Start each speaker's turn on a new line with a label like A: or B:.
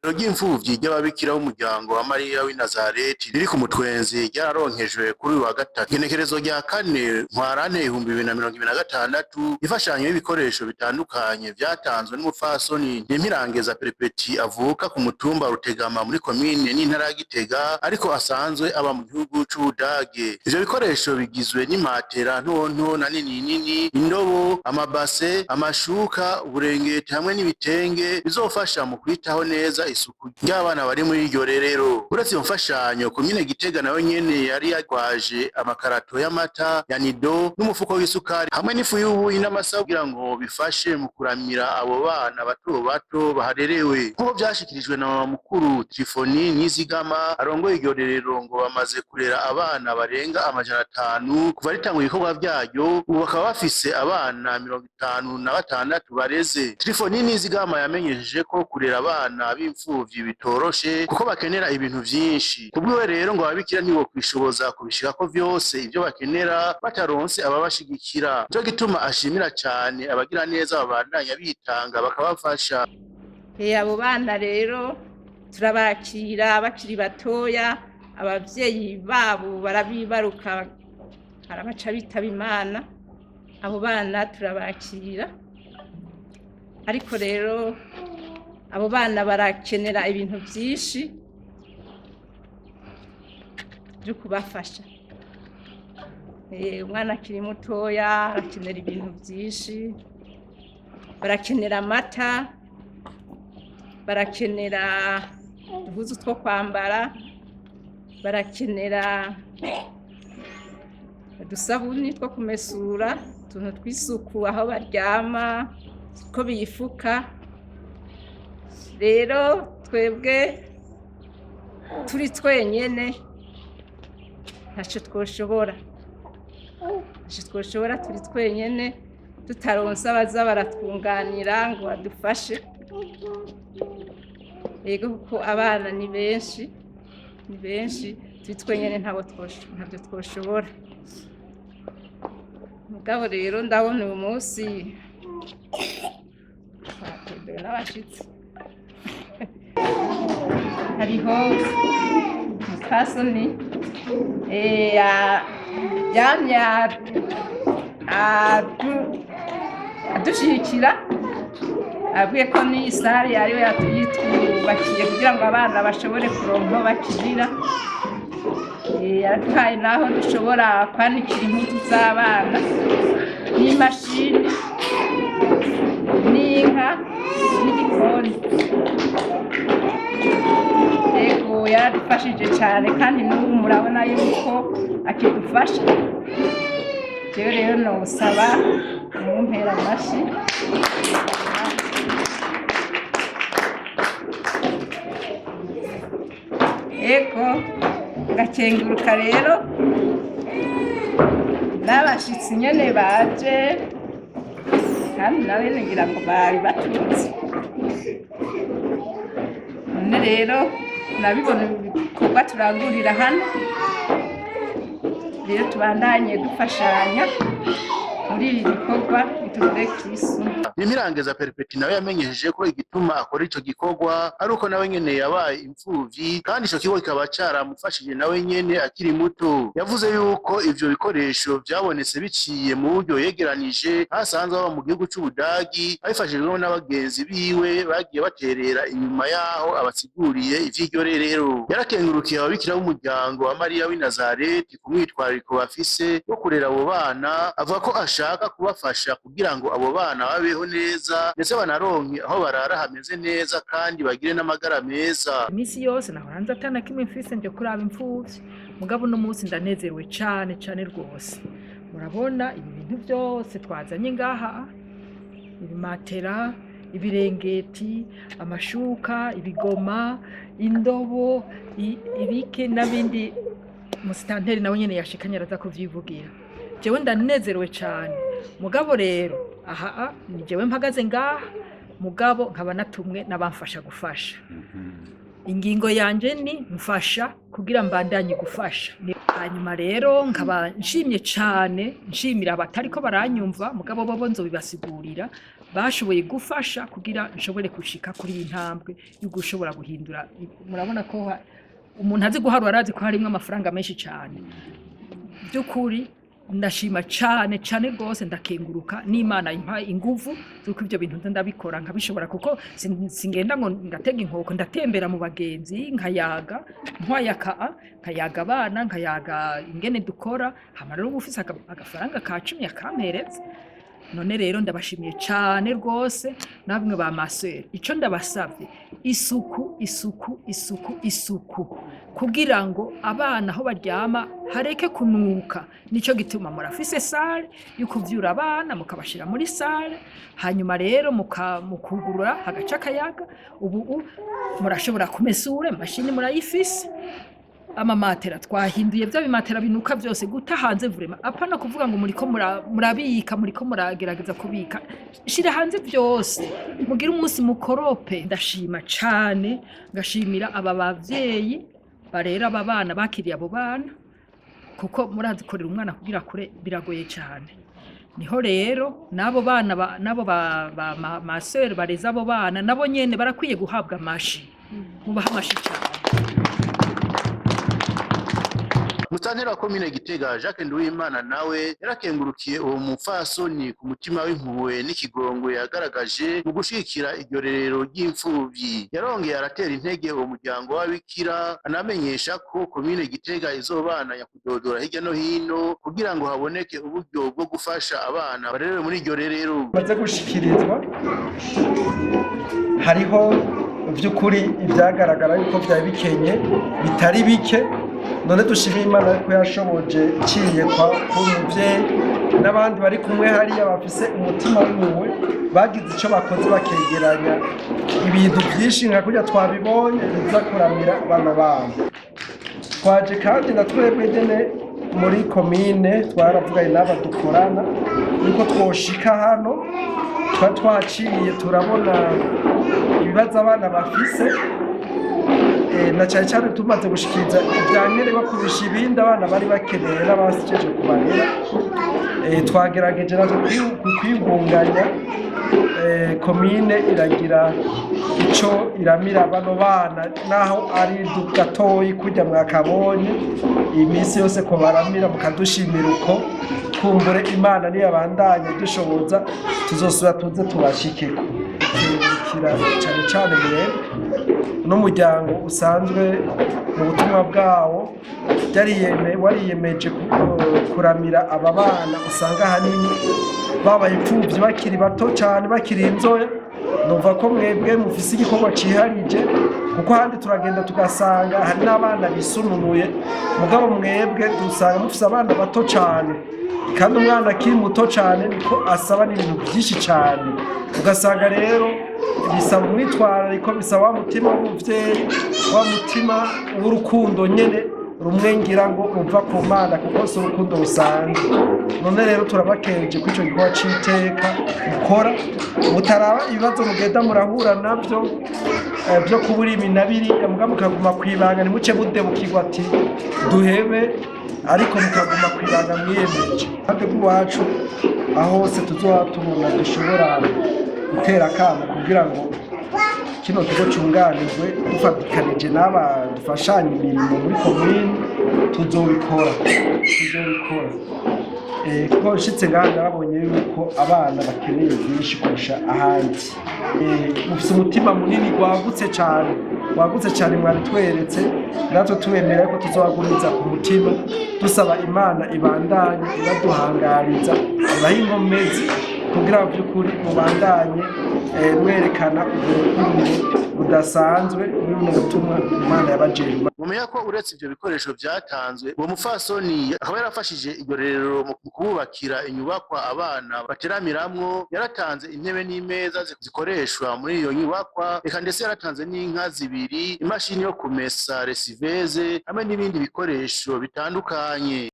A: Ry'imfuvyi ry'ababikira b'umuryango wa Mariya w'i Nazareti riri ku Mutwenzi ryararonkejwe kuri uyu wa gatatu igenekerezo rya 4 Ntwarante 2026 ifashanyo y'ibikoresho bitandukanye vyatanzwe n'umupfasoni Ntimpirangeza Perpeti avuka ku mutumba Rutegama muri komine n'intara ya Gitega ariko asanzwe aba mu gihugu c'Ubudage. Ivyo bikoresho bigizwe n'imatera ntonto na nini, indobo, amabase, amashuka, uburengeti hamwe n'ibitenge bizofasha mu kwitaho neza isuku ry'abana bari muri iryo rerero. Uretse iyo mfashanyo, komine Gitega nayo nyene yari yagwaje amakarato y'amata ya nido n'umufuko w'isukari hamwe n'ifu y'ubuyi n'amasaha kugira ngo bifashe mu kuramira abo bana bato bato baharerewe. Nk'uko vyashikirijwe na mukuru Trifoni Nizigama arongoye iryo rerero ngo bamaze kurera abana barenga 500 kuva ritangura ibikorwa vyaryo, ubu bakaba bafise abana 56 bareze. Trifoni Nizigama yamenyesheje ko kurera abana b'imfuvyi bitoroshe kuko bakenera ibintu vyinshi. Kubwiwe rero ngo ababikira ntibo kwishoboza kubishikako vyose ivyo bakenera bataronse ababashigikira. Nico gituma ashimira cane abagira neza babandanya bitanga bakabafasha.
B: Abo bana rero turabakira bakiri batoya, abavyeyi babo barabibaruka arabaca bitaba Imana. Abo bana turabakira, ariko rero abo bana barakenera ibintu vyinshi byo kubafasha. Umwana akiri mutoya arakenera ibintu vyinshi, barakenera amata, barakenera uduhuzu two kwambara, barakenera udusabuni two kumesura, utuntu tw'isuku aho baryama, ko bifuka. Rero twebwe turi twenyene ntaco twoshobora turi twenyene tutaronse abaza baratwunganira ngo badufashe. Yego kuko abana ni benshi turi twenyene ntabyo twoshobora. Mugabo rero ndabona uyu munsi twatembewe n'abashitsi. Hariho umupfasoni yamye adushigikira, abwiye ko n'iyi sare ariyo yatwubakiye kugira ngo abana bashobore kuronka aho bakirira. Yaduhaye naho dushobora kwanikira impuzu z'abana, n'imashini, n'inka, n'igikoni. Yego yaradufashije cyane kandi n'ubu murabona yuko akidufasha. Rero nosaba umumpera amashi. Yego ngakenguruka rero n'abashitsi nyene baje kandi nawe ngira ngo bari baturutse. None rero nabibona ibikorwa turangurira hano, rero tubandanye dufashanya muri ibi bikorwa bitugire Kristo.
A: Ntimpirangeza Perpeti nawe yamenyesheje ko igituma akora ico gikorwa ari uko nawe nyene yabaye imfuvyi kandi ico kigo kikaba caramufashije nawe nyene akiri muto. Yavuze yuko ivyo bikoresho vyabonetse biciye mu buryo yegeranije asanzwe aba mu gihugu c'Ubudagi abifashijwemo n'abagenzi biwe bagiye baterera inyuma yaho abasiguriye ivy'iryo rerero. Yarakengurukiye ababikira b'umuryango wa Mariya w'i Nazareti ku mwitwarariko bafise wo kurera abo bana, avuga ko ashaka kubafasha kugira ngo abo bana babeho neza ndetse banaronke aho barara hameze neza kandi bagire n'amagara meza.
C: Imisi yose nahora nza atana kimwe mfise nje kuraba imfuvyi, mugabo no munsi ndanezerewe cane rwose. Murabona ibi bintu byose twazanye ngaha, ibimatera, ibirengeti, amashuka, ibigoma, indobo, ibike n'abindi musitanteri nawe nyene yashikanye araza kuvyivugira. Jewe ndanezerewe cane. Mugabo rero aha ni jewe mpagaze ngaha, mugabo nkaba natumwe n'abamfasha gufasha. Ingingo yanje ni mfasha kugira mbandanye gufasha. Hanyuma rero nkaba nshimye cane, nshimira abatariko baranyumva, mugabo bobo nzobibasigurira bashoboye gufasha kugira nshobore gushika kuri iyi ntambwe yo gushobora guhindura. Murabona ko umuntu azi guharura arazi ko harimo amafaranga menshi cyane. By'ukuri ndashima cyane rwose, ndakenguruka n'Imana impa inguvu zuko ibyo bintu ndabikora nkabishobora, kuko singenda ngo ndatega inkoko, ndatembera mu bagenzi nkayaga abana, nkayaga ingene dukora, hama rero ufise agafaranga ka 10 akampereza. None rero ndabashimiye cyane rwose namwe ba masere. Ico ndabasavye isuku kugira ngo abana aho baryama hareke kunuka. Nico gituma murafise sale yo kuvyura abana mukabashira muri sale, hanyuma rero mukugurura hagaca akayaga. Ubu murashobora kumesura, mashini murayifise, amamatera twahinduye bya bimatera binuka byose guta hanze vrema. Apana kuvuga ngo muriko murabika, muriko muragerageza kubika, shira hanze byose mugira umunsi mukorope. Ndashima cyane, ngashimira aba bavyeyi barera aba bana, bakiriye abo bana, kuko murazikorera umwana kugira kure biragoye cyane. Niho rero nabo bana nabo ba masere bareza abo bana, nabo nyene barakwiye guhabwa amashi, mubaha amashi cyane.
A: Musanteri wa komine Gitega Jacques Nduwimana nawe yarakengurukiye uwo mupfasoni ku mutima w'impuhwe n'ikigongwe yagaragaje mu gushikira iryo rerero ry'imfuvyi. Yarongeye aratera intege uwo muryango w'ababikira, anamenyesha ko komine Gitega izobana nyakudodora hirya no hino kugira ngo haboneke uburyo bwo gufasha abana barerewe muri iryo rerero.
D: Maze gushikirizwa hariho by'ukuri ibyagaragara yuko byari bikenye bitari bike. None dushimiye Imana ko yashoboje ciye kwa umuvyeyi n'abandi bari kumwe hariya bafise umutima w'impuhwe, bagize ico bakoze bakegeranya ibintu byinshi nka kurya twabibonye biza kuramira abana babo. Twaje kandi na twebwe nyene muri komine twaravuganye n'aba dukorana niko twoshika hano, twaciye turabona ibibazo abana bafise, na cyane tumaze gushikiriza ibyankenerwa kurusha ibindi abana bari bakeneye n'abasijeje kubarera. Twagerageje nazo kwibunganya, komine iragira ico iramira bano bana naho ari gatoyi kujya mwakabonye iminsi yose ko baramira mukadushimira uko kumbure Imana niyo abandanye dushoboza tuzosura tuze tubashikeko. Cyane n'umuryango usanzwe mu butumwa bwawo wariyemeje kuramira aba bana usanga hanini babaye imfuvyi bakiri bato cyane, bakiri inzoya. Numva ko mwebwe mufise igikorwa ciharije, kuko handi turagenda tugasanga hari n'abana bisununuye, mugabo mwebwe dusanga mufise abana bato cyane, kandi umwana akiri muto cyane niko asaba n'ibintu byinshi cyane. Ugasanga rero bisaba umwitwarariko, bisaba wa mutima w'umuvyeyi, wa mutima w'urukundo nyene rumwe ngira ngo uva ku Mana, kuko si urukundo rusanzwe. None rero turabakenje ko ico gikorwa c'iteka mukora, mutaraba ibibazo mugenda murahura navyo byo kubura iminabiri, muga mukaguma kwibanga, nimuce mudebukirwa ati duhebe, ariko mukaguma kwibanga mwiyemeje. Kandi bwacu aho hose tuzoba tubona dushobora gutera akamo kugira ngo kino kigo cyunganirwe, dufatikanije n'aba dufashanya imirimo muri komine, tuzobikora. Kuko nshitse ngaha narabonye yuko abana bakeneye byinshi kurusha ahandi. Mufise umutima munini wagutse cyane mwari tweretse, natwe tuwemera ko tuzobaguriza ku mutima, dusaba Imana ibandanye ibaduhangariza, ibahe inkomezi kugira by'ukuri mubandanye mwerekana uburukundo budasanzwe mu butumwa Imana yabajejwe.
A: Mumenya ko uretse ibyo bikoresho byatanzwe, uwo mupfasoni akaba yarafashije iryo rero mu kububakira inyubakwa abana bateramiramwo. Yaratanze intebe n'imeza zikoreshwa muri iyo nyubakwa, eka ndetse yaratanze n'inka 2, imashini yo kumesa resiveze, hamwe n'ibindi bikoresho bitandukanye.